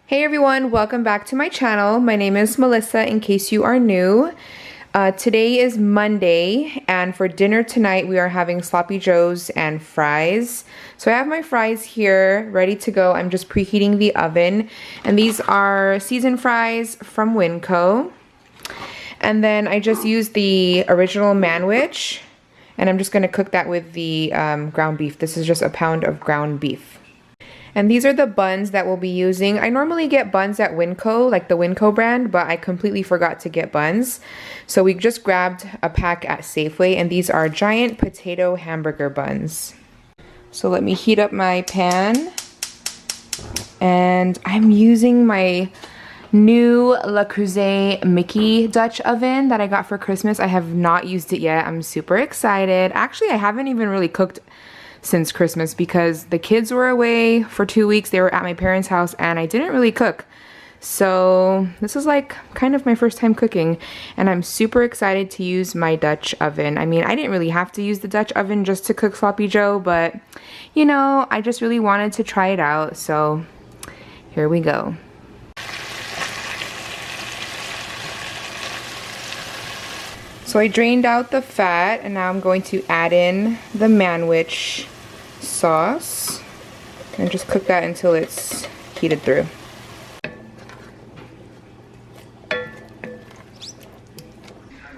Hey everyone, welcome back to my channel. My name is Melissa in case you are new. Today is Monday and for dinner tonight we are having sloppy joes and fries. So I have my fries here ready to go. I'm just preheating the oven and these are seasoned fries from Winco. And then I just used the original manwich and I'm just going to cook that with the ground beef. This is just a pound of ground beef. And these are the buns that we'll be using. I normally get buns at Winco, like the Winco brand, but I completely forgot to get buns. So we just grabbed a pack at Safeway, and these are giant potato hamburger buns. So let me heat up my pan. And I'm using my new Le Creuset Mickey Dutch oven that I got for Christmas. I have not used it yet. I'm super excited. Actually, I haven't even really cooked since Christmas because the kids were away for 2 weeks. They were at my parents' house and I didn't really cook. So this is like kind of my first time cooking and I'm super excited to use my Dutch oven. I mean, I didn't really have to use the Dutch oven just to cook sloppy joe, but you know, I just really wanted to try it out. So here we go. So I drained out the fat and now I'm going to add in the manwich sauce and just cook that until it's heated through.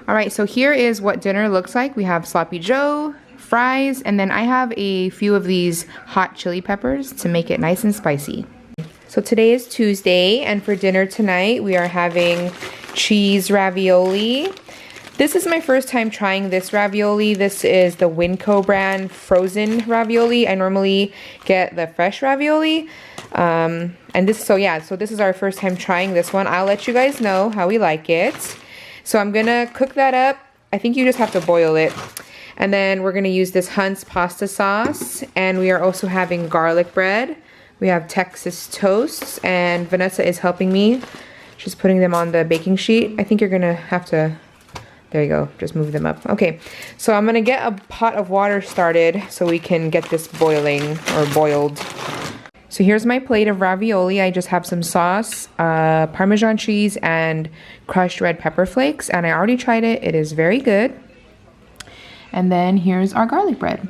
Alright, so here is what dinner looks like. We have sloppy joe, fries, and then I have a few of these hot chili peppers to make it nice and spicy. So today is Tuesday and for dinner tonight we are having cheese ravioli. This is my first time trying this ravioli. This is the Winco brand frozen ravioli. I normally get the fresh ravioli. So this is our first time trying this one. I'll let you guys know how we like it. So I'm gonna cook that up. I think you just have to boil it. And then we're gonna use this Hunt's pasta sauce. And we are also having garlic bread. We have Texas toasts and Vanessa is helping me. She's putting them on the baking sheet. I think you're gonna have to, there you go, just move them up. Okay, so I'm gonna get a pot of water started so we can get this boiling or boiled. So here's my plate of ravioli. I just have some sauce, Parmesan cheese, and crushed red pepper flakes. And I already tried it. It is very good. And then here's our garlic bread.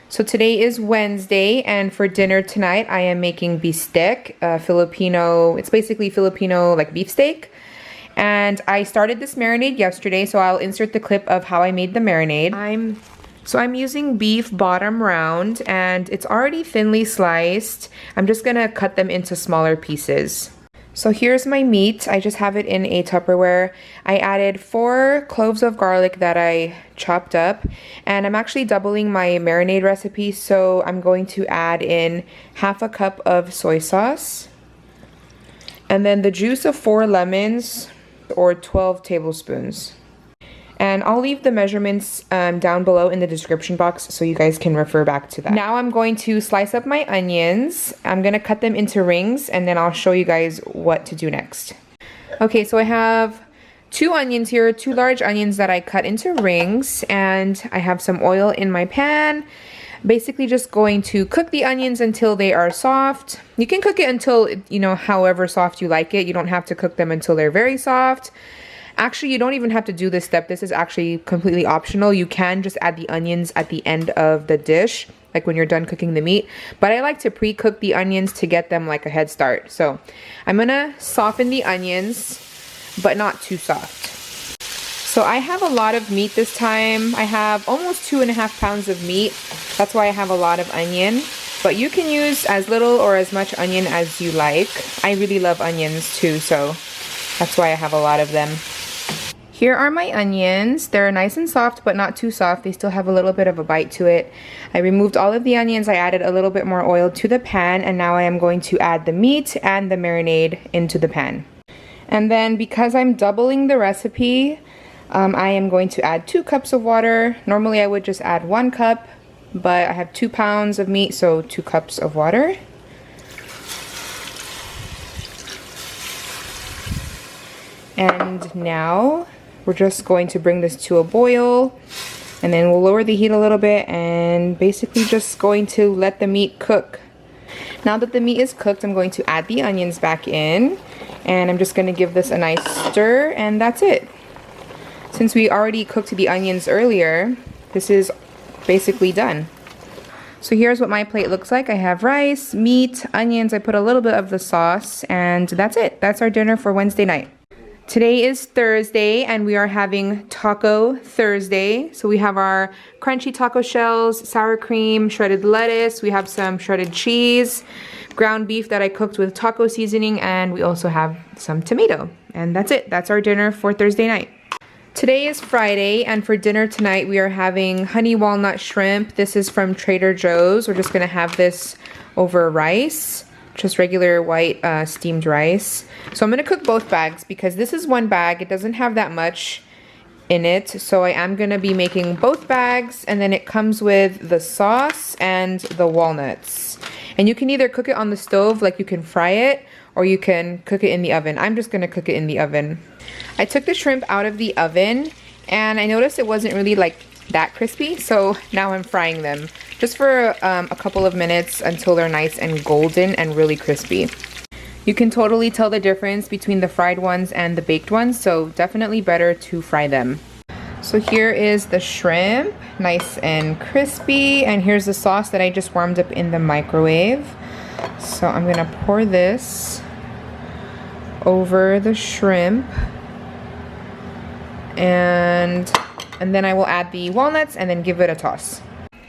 So today is Wednesday, and for dinner tonight, I am making bistec, Filipino. It's basically Filipino like beefsteak. And I started this marinade yesterday, so I'll insert the clip of how I made the marinade. I'm using beef bottom round, and it's already thinly sliced. I'm just gonna cut them into smaller pieces. So here's my meat. I just have it in a Tupperware. I added 4 cloves of garlic that I chopped up, and I'm actually doubling my marinade recipe, so I'm going to add in half a cup of soy sauce, and then the juice of 4 lemons, or 12 tablespoons. And I'll leave the measurements down below in the description box so you guys can refer back to that. Now I'm going to slice up my onions. I'm gonna cut them into rings and then I'll show you guys what to do next. Okay, so I have 2 onions here, 2 large onions that I cut into rings, and I have some oil in my pan. Basically just going to cook the onions until they are soft. You can cook it until, you know, however soft you like it. You don't have to cook them until they're very soft. Actually, you don't even have to do this step. This is actually completely optional. You can just add the onions at the end of the dish, like when you're done cooking the meat. But I like to pre-cook the onions to get them like a head start. So I'm gonna soften the onions, but not too soft. So I have a lot of meat this time. I have almost 2.5 pounds of meat. That's why I have a lot of onion. But you can use as little or as much onion as you like. I really love onions too, so that's why I have a lot of them. Here are my onions. They're nice and soft, but not too soft. They still have a little bit of a bite to it. I removed all of the onions. I added a little bit more oil to the pan, and now I am going to add the meat and the marinade into the pan. And then because I'm doubling the recipe, I am going to add 2 cups of water. Normally I would just add 1 cup, but I have 2 pounds of meat, so 2 cups of water. And now we're just going to bring this to a boil, and then we'll lower the heat a little bit and basically just going to let the meat cook. Now that the meat is cooked, I'm going to add the onions back in, and I'm just going to give this a nice stir, and that's it. Since we already cooked the onions earlier, this is basically done. So here's what my plate looks like. I have rice, meat, onions, I put a little bit of the sauce, and that's it. That's our dinner for Wednesday night. Today is Thursday, and we are having Taco Thursday. So we have our crunchy taco shells, sour cream, shredded lettuce, we have some shredded cheese, ground beef that I cooked with taco seasoning, and we also have some tomato. And that's it. That's our dinner for Thursday night. Today is Friday, and for dinner tonight we are having honey walnut shrimp. This is from Trader Joe's. We're just gonna have this over rice, just regular white steamed rice. So I'm gonna cook both bags because this is one bag. It doesn't have that much in it, so I am gonna be making both bags, and then it comes with the sauce and the walnuts. And you can either cook it on the stove, like you can fry it, or you can cook it in the oven. I'm just gonna cook it in the oven. I took the shrimp out of the oven, and I noticed it wasn't really like that crispy, so now I'm frying them just for a couple of minutes until they're nice and golden and really crispy. You can totally tell the difference between the fried ones and the baked ones, so definitely better to fry them. So here is the shrimp, nice and crispy, and here's the sauce that I just warmed up in the microwave. So I'm gonna pour this over the shrimp, and then I will add the walnuts and then give it a toss.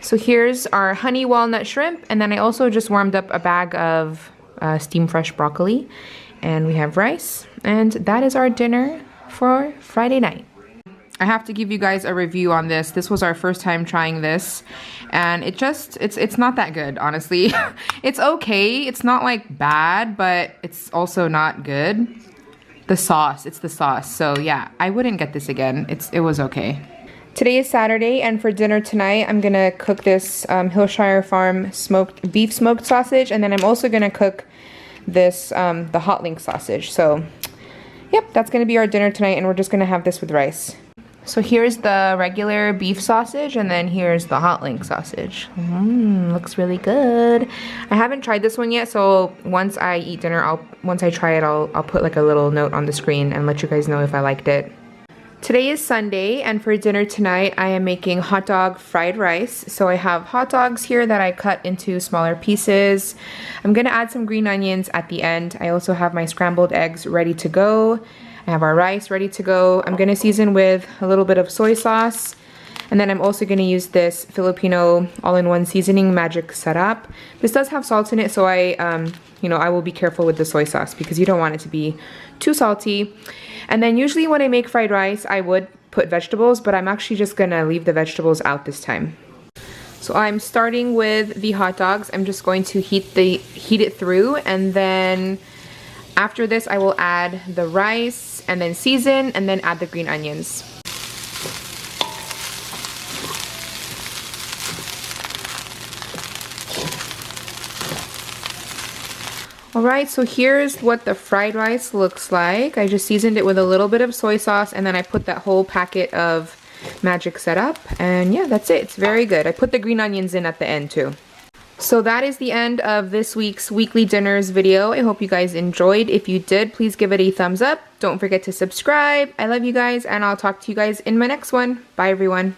So here's our honey walnut shrimp, and then I also just warmed up a bag of steamed fresh broccoli, and we have rice, and that is our dinner for Friday night. I have to give you guys a review on this. This was our first time trying this, and it's not that good, honestly. It's okay. It's not like bad, but it's also not good. The sauce, it's the sauce. So yeah, I wouldn't get this again. It was okay. Today is Saturday, and for dinner tonight, I'm gonna cook this Hillshire Farm beef smoked sausage, and then I'm also gonna cook this the hot link sausage. So yep, that's gonna be our dinner tonight, and we're just gonna have this with rice. So here's the regular beef sausage, and then here's the hot link sausage. Looks really good. I haven't tried this one yet, so once I eat dinner, once I try it, I'll put like a little note on the screen and let you guys know if I liked it. Today is Sunday, and for dinner tonight, I am making hot dog fried rice. So I have hot dogs here that I cut into smaller pieces. I'm gonna add some green onions at the end. I also have my scrambled eggs ready to go. I have our rice ready to go. I'm gonna season with a little bit of soy sauce, and then I'm also gonna use this Filipino all-in-one seasoning magic setup. This does have salt in it, so I will be careful with the soy sauce because you don't want it to be too salty. And then usually when I make fried rice, I would put vegetables, but I'm actually just gonna leave the vegetables out this time. So I'm starting with the hot dogs. I'm just going to heat it through, and then after this I will add the rice and then season and then add the green onions. Alright, so here's what the fried rice looks like. I just seasoned it with a little bit of soy sauce, and then I put that whole packet of magic setup, and yeah, that's it. It's very good. I put the green onions in at the end too. So that is the end of this week's weekly dinners video. I hope you guys enjoyed. If you did, please give it a thumbs up. Don't forget to subscribe. I love you guys, and I'll talk to you guys in my next one. Bye everyone.